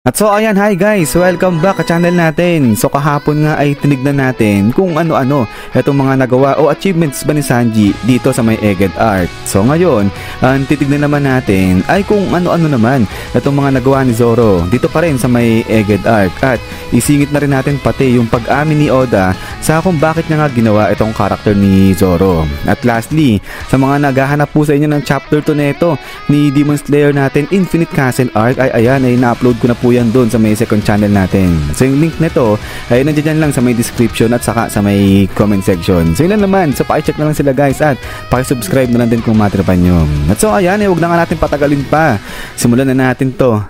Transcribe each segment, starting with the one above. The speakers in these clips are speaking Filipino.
At so ayan, hi guys, welcome back sa channel natin. So kahapon nga ay tinignan natin kung ano-ano itong mga nagawa o achievements ba ni Sanji dito sa may Egged Arc. So ngayon, ang titignan naman natin ay kung ano-ano naman itong mga nagawa ni Zoro dito pa rin sa may Egged Arc. At isingit na rin natin pati yung pag-amin ni Oda sa kung bakit niya nga ginawa itong character ni Zoro. At lastly, sa mga naghahanap po sa inyo ng chapter 2 nito ni Demon Slayer natin Infinite Castle Arc ay ayan, ay na-upload ko na po yan doon sa may second channel natin. So yung link nito ay nandiyan lang sa may description at saka sa may comment section. So yun lang naman. So paki-check na lang sila guys at paki-subscribe na lang din kung matripan nyo. At so ayan, huwag na nga natin patagalin pa. Simulan na natin to.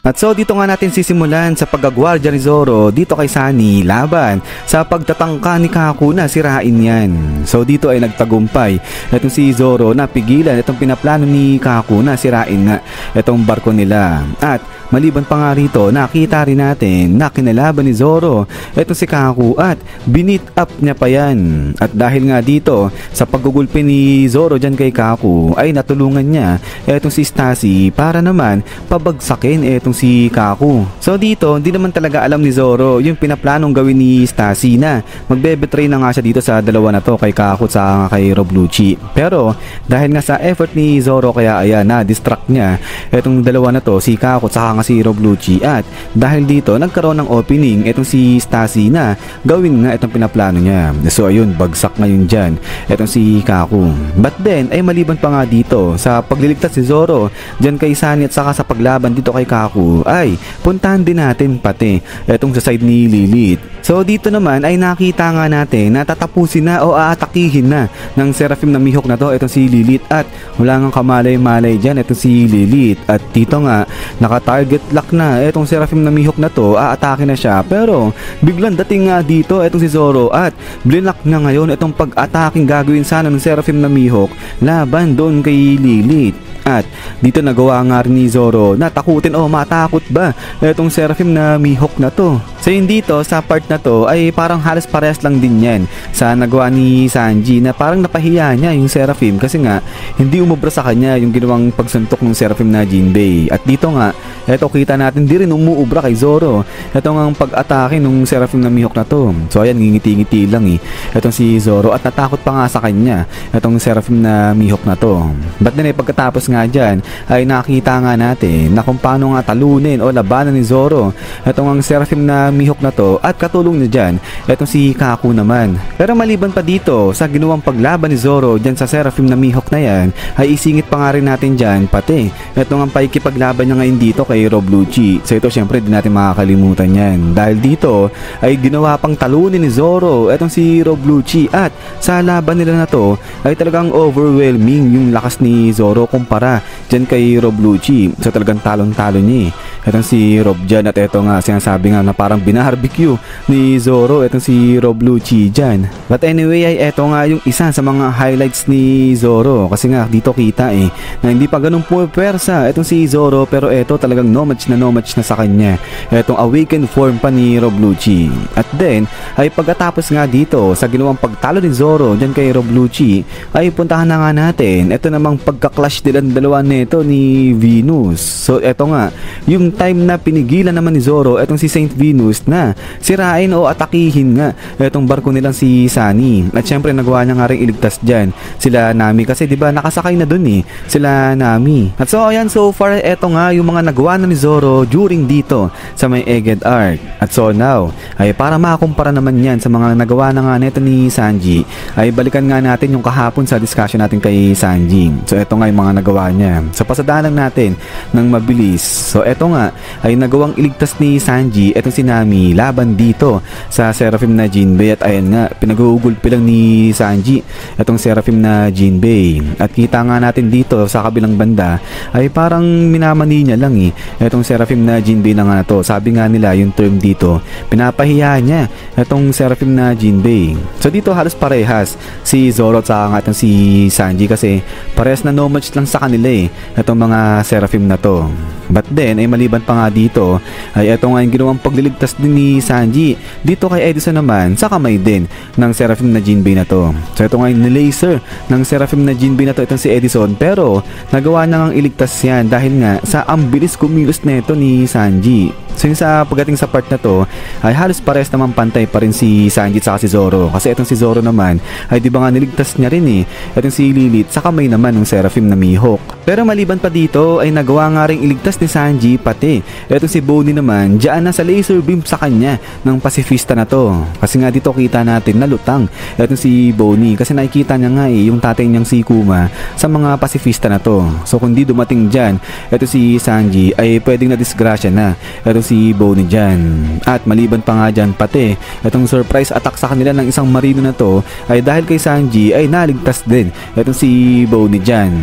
At so dito nga natin sisimulan sa paggagwardya ni Zoro dito kay Sunny laban sa pagtatangka ni Kaku na sirain yan. So dito ay nagtagumpay itong si Zoro na pigilan itong pinaplano ni Kaku na sirain nga itong barko nila. At maliban pa nga rito, nakita rin natin na kinalaban ni Zoro itong si Kaku at binit up niya pa yan. At dahil nga dito sa paggugulpi ni Zoro dyan kay Kaku ay natulungan niya itong si Stacy para naman pabagsakin itong si Kaku. So dito, hindi naman talaga alam ni Zoro yung pinaplanong gawin ni Stacy na magbe-betray na nga siya dito sa dalawa na to kay Kaku at saka kay Rob Lucci. Pero dahil nga sa effort ni Zoro kaya ayan na distract niya itong dalawa na to, si Kaku at saka nga si Rob Lucci. At dahil dito nagkaroon ng opening itong si Stacy na gawin nga itong pinaplano niya. So ayun, bagsak ngayon dyan itong si Kaku. But then ay maliban pa nga dito sa pagliligtas si Zoro dyan kay Sunny at saka sa paglaban dito kay Kaku ay puntahan din natin pati itong sa side ni Lilith. So dito naman ay nakita nga natin na tatapusin na o aatakihin na ng Seraphim na Mihawk na to itong si Lilith at wala nga kamalay-malay dyan itong si Lilith. At dito nga naka-target lock na itong Seraphim na Mihawk na to, aatake na siya pero biglang dating nga dito itong si Zoro at blinak na ngayon itong pag-ataking gagawin sana ng Seraphim na Mihawk laban doon kay Lilith. At dito nagawa nga rin ni Zoro na takutin o matakot ba itong Seraphim na Mihawk na to. So yun dito sa part na to ay parang halos parehas lang din yan sa nagawa ni Sanji na parang napahiya niya yung Seraphim kasi nga hindi umubra sa kanya yung ginawang pagsuntok ng Seraphim na Jinbei. At dito nga eto kita natin di rin umuubra kay Zoro eto nga ang pag-atake ng Seraphim na Mihawk na to. So ayan, ngingiti-ngiti lang etong si Zoro at natakot pa nga sa kanya etong Seraphim na Mihawk na to. But then pagkatapos nga dyan ay nakita nga natin na kung paano nga talunin o labanan ni Zoro etong ang Seraphim na Mihawk na to at katulong niya dyan etong si Kaku naman. Pero maliban pa dito sa ginawang paglaban ni Zoro dyan sa Seraphim na Mihawk na yan ay isingit pa nga rin natin dyan pati etong ang paikipaglaban niya ngayon dito kay Rob Lucci. So ito syempre di natin makakalimutan yan dahil dito ay ginawa pang talunin ni Zoro etong si Rob Lucci at sa laban nila na to ay talagang overwhelming yung lakas ni Zoro kumpara dyan kay Rob Lucci. So talagang talon-talon niya etong si Rob dyan. At eto nga sinasabi nga na parang binarbecue ni Zoro etong si Rob Lucci dyan. But anyway ay eto nga yung isa sa mga highlights ni Zoro kasi nga dito kita na hindi pa ganun pwersa etong si Zoro pero eto talagang no match na sa kanya etong awakened form pa ni Rob Lucci. At then ay pagkatapos nga dito sa ginawang pagtalo ni Zoro dyan kay Rob Lucci ay puntahan na nga natin eto namang pagka-clash nilang dalawa nito ni Venus. So eto nga yung time na pinigilan naman ni Zoro etong si Saint Venus na sirain o atakihin nga etong barko nilang si Sunny. At syempre nagawa niya nga rin iligtas dyan sila Nami kasi diba nakasakay na dun sila Nami. At so ayan, so far eto nga yung mga nagawa na ni Zoro during dito sa may Egged Arc. At so now ay para makakumpara naman yan sa mga nagawa na nga neto ni Sanji ay balikan nga natin yung kahapon sa discussion natin kay Sanji. So eto nga yung mga nagawa niya. So pasadahan lang natin ng mabilis. So eto nga ay nagawang iligtas ni Sanji etong si Nami laban dito sa Seraphim na Jinbei, at ayan nga pinag-uugulpi lang ni Sanji etong Seraphim na Jinbei. At kita nga natin dito sa kabilang banda ay parang minamani niya lang etong Seraphim na Jinbei na nga to. Sabi nga nila yung term dito, pinapahiya niya etong Seraphim na Jinbei. So dito halos parehas si Zoro at saka nga itong si Sanji kasi parehas na no match lang sa kanila itong mga Seraphim na to. But then ay maliban pa nga dito ay ito nga yung ginawang pagliligtas din ni Sanji dito kay Edison naman sa kamay din ng Seraphim na Jinbei na to. So ito nga yung nilaser ng Seraphim na Jinbei na to itong si Edison, pero nagawa na ngang iligtas yan dahil nga sa ang bilis kumilos na ito ni Sanji. So yung sa pagdating sa part na to ay halos pares naman pantay pa rin si Sanji at si Zoro, kasi itong si Zoro naman ay di ba nga niligtas niya rin itong si Lilith sa kamay naman ng Seraphim na Mihawk. Pero maliban pa dito ay nagawa nga rin iligtas ni Sanji pati itong si Bonnie naman diyan na sa laser beam sa kanya ng pacifista na to, kasi nga dito kita natin na lutang itong si Bonnie kasi nakikita niya nga yung tatay niyang si Kuma sa mga pacifista na to. So kung di dumating dyan ito si Sanji ay pwedeng na disgrasya na itong si Bonnie dyan. At maliban pa nga dyan pati itong surprise attack sa kanila ng isang marino na to ay dahil kay Sanji ay naligtas din itong si Bonnie dyan.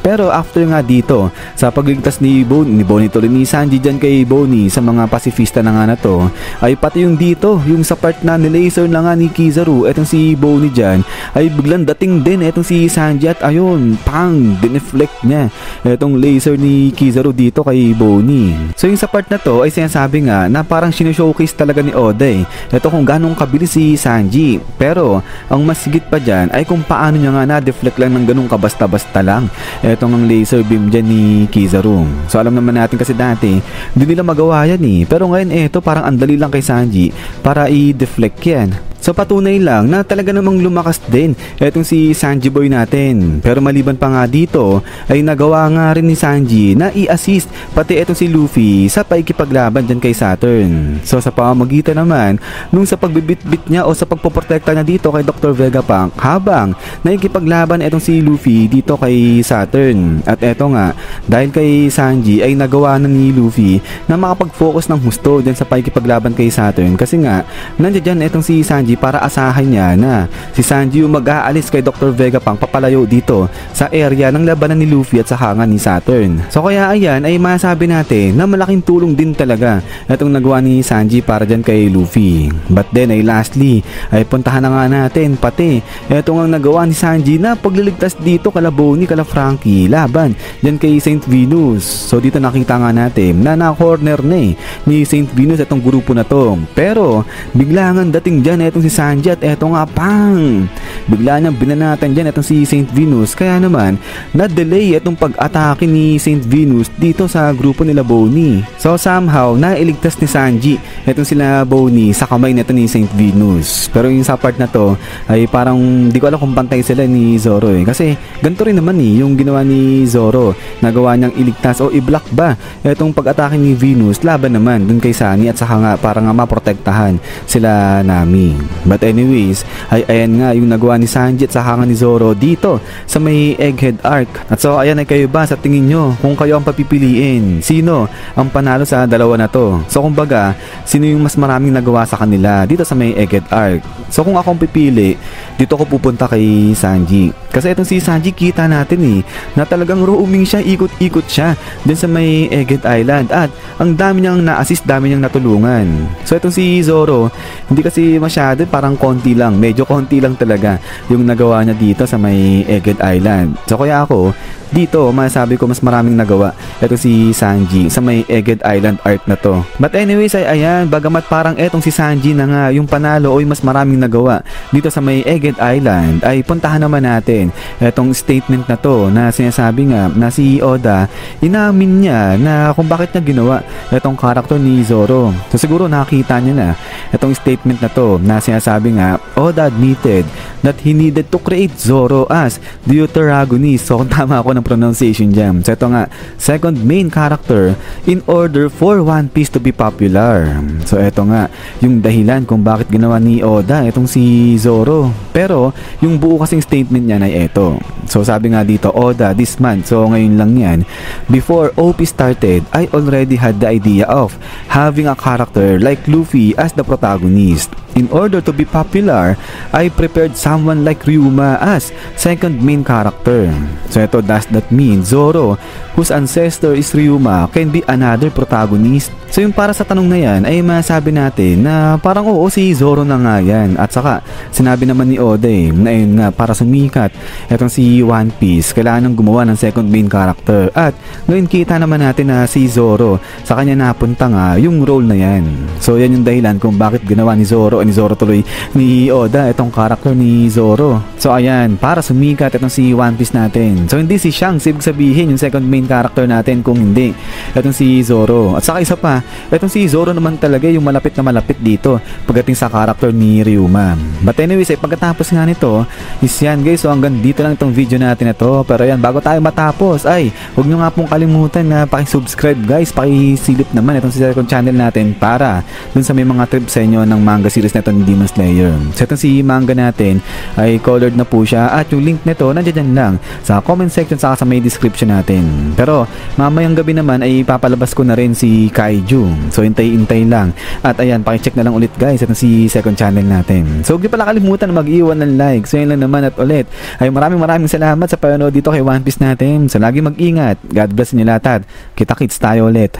Pero after nga dito sa pagligtas ni Bonnie tuloy ni Sanji dyan kay Bonnie sa mga pacifista na nga na to ay pati yung dito yung sa part na nilaser na nga ni Kizaru itong si Bonnie dyan ay biglang dating din itong si Sanji at ayun pang dineflect niya itong laser ni Kizaru dito kay Bonnie. So yung sa part na to ay sinasabi nga na parang sinishowcase talaga ni Oda ito kung ganong kabilis si Sanji, pero ang mas higit pa dyan ay kung paano niya nga na-deflect lang ng ganong kabasta-basta lang itong ang laser beam dyan ni Kizaru. So alam naman natin kasi dati hindi nila magawa yan pero ngayon ito parang andali lang kay Sanji para i-deflect yan. So patunay lang na talaga namang lumakas din etong si Sanji boy natin. Pero maliban pa nga dito ay nagawa nga rin ni Sanji na i-assist pati etong si Luffy sa paikipaglaban dyan kay Saturn. So sa pamamagitan naman nung sa pagbibitbit niya o sa pagpoprotekta niya dito kay Dr. Vegapunk habang naikipaglaban etong si Luffy dito kay Saturn. At eto nga dahil kay Sanji ay nagawa na ni Luffy na makapag-focus ng husto dyan sa paikipaglaban kay Saturn, kasi nga nandiyan dyan etong si Sanji para asahan niya na si Sanji yung mag-aalis kay Dr. Vegapunk papalayo dito sa area ng labanan ni Luffy at sa hangan ni Saturn. So kaya ayan ay masabi natin na malaking tulong din talaga itong nagawa ni Sanji para dyan kay Luffy. But then ay lastly ay puntahan na nga natin pati itong ang nagawa ni Sanji na pagliligtas dito kala Bonnie kala Frankie laban dyan kay Saint Venus. So dito nakita nga natin na na-corner na ni Saint Venus itong grupo na to, pero bigla nga dating dyan itong si Sanji at eto nga pang bigla niyang binanatan dyan itong si Saint Venus, kaya naman na-delay itong pag-atake ni Saint Venus dito sa grupo nila Bonnie. So somehow nailigtas ni Sanji itong sila Bonnie sa kamay nito ni Saint Venus. Pero yung sa part na to ay parang di ko alam kung pantay sila ni Zoro kasi ganito rin naman yung ginawa ni Zoro, nagawa niyang iligtas o i-block ba itong pag-atake ni Venus laban naman dun kay Sunny at saka nga para nga maprotektahan sila Nami. But anyways ay ayan nga yung nagawa ni Sanji at saka nga ni Zoro dito sa may Egghead Arc. At so ayan ay kayo ba sa tingin nyo kung kayo ang papipiliin, sino ang panalo sa dalawa na to? So kumbaga sino yung mas maraming nagawa sa kanila dito sa may Egghead Arc? So kung akong pipili dito ako pupunta kay Sanji, kasi itong si Sanji kita natin na talagang roaming siya, ikot-ikot siya din sa may Egghead Island at ang dami niyang na-assist, dami niyang natulungan. So itong si Zoro hindi kasi masyado, parang konti lang, medyo konti lang talaga yung nagawa niya dito sa may Egghead Island. So kaya ako dito masasabi ko mas maraming nagawa ito si Sanji sa may Egghead Island art na to. But anyways ay ayan, bagamat parang etong si Sanji na nga yung panalo o yung mas maraming nagawa dito sa may Egghead Island, ay puntahan naman natin etong statement na to na sinasabi nga na si Oda inamin niya na kung bakit niya ginawa etong karakter ni Zoro. So siguro nakita niya na etong statement na to na sinasabi nga Oda admitted that he needed to create Zoro as deuteragonist. So kung tama ako ng pronunciation dyan. So ito nga, second main character in order for One Piece to be popular. So ito nga, yung dahilan kung bakit ginawa ni Oda itong si Zoro. Pero yung buo kasing statement niya na ay eto. So sabi nga dito, Oda this month, so ngayon lang yan, before OP started, I already had the idea of having a character like Luffy as the protagonist. In order to be popular, I prepared someone like Ryuma as second main character. So ito, does that mean Zoro, whose ancestor is Ryuma, can be another protagonist? So yung para sa tanong na yan ay masabi natin na parang oo, si Zoro na nga yan. At saka sinabi naman ni Oda na yun nga, para sumikat etong si One Piece, kailangan nang gumawa ng second main character. At ngayon kita naman natin na si Zoro, sa kanya napunta nga yung role na yan. So yan yung dahilan kung bakit ginawa ni Zoro tuloy ni Oda itong character ni Zoro. So ayan, para sumikat itong si One Piece natin. So hindi si Shanks ibig sabihin yung second main character natin, kung hindi itong si Zoro. At saka isa pa, itong si Zoro naman talaga yung malapit na malapit dito pagdating sa character ni Ryuma. But anyways, pagkatapos nga nito is yan guys, so hanggang dito lang itong video natin na to. Pero yan, bago tayo matapos ay huwag nyo nga pong kalimutan na pakisubscribe guys, pakisilip naman itong si second channel natin para dun sa may mga trip sa inyo ng manga series na ito ni Demon Slayer. So itong si manga natin ay colored na po siya at yung link nito nandiyan lang sa comment section saka sa may description natin. Pero mamayang gabi naman ay papalabas ko na rin si Kaiju. So hintay-hintay lang. At ayan, pakicheck na lang ulit guys itong si second channel natin. So huwag niyo pala kalimutan na mag-iwan ng like. So yun lang naman at ulit ay maraming salamat sa panonood dito kay One Piece natin. So lagi mag-ingat. God bless niyo lahat at kita-kits tayo ulit.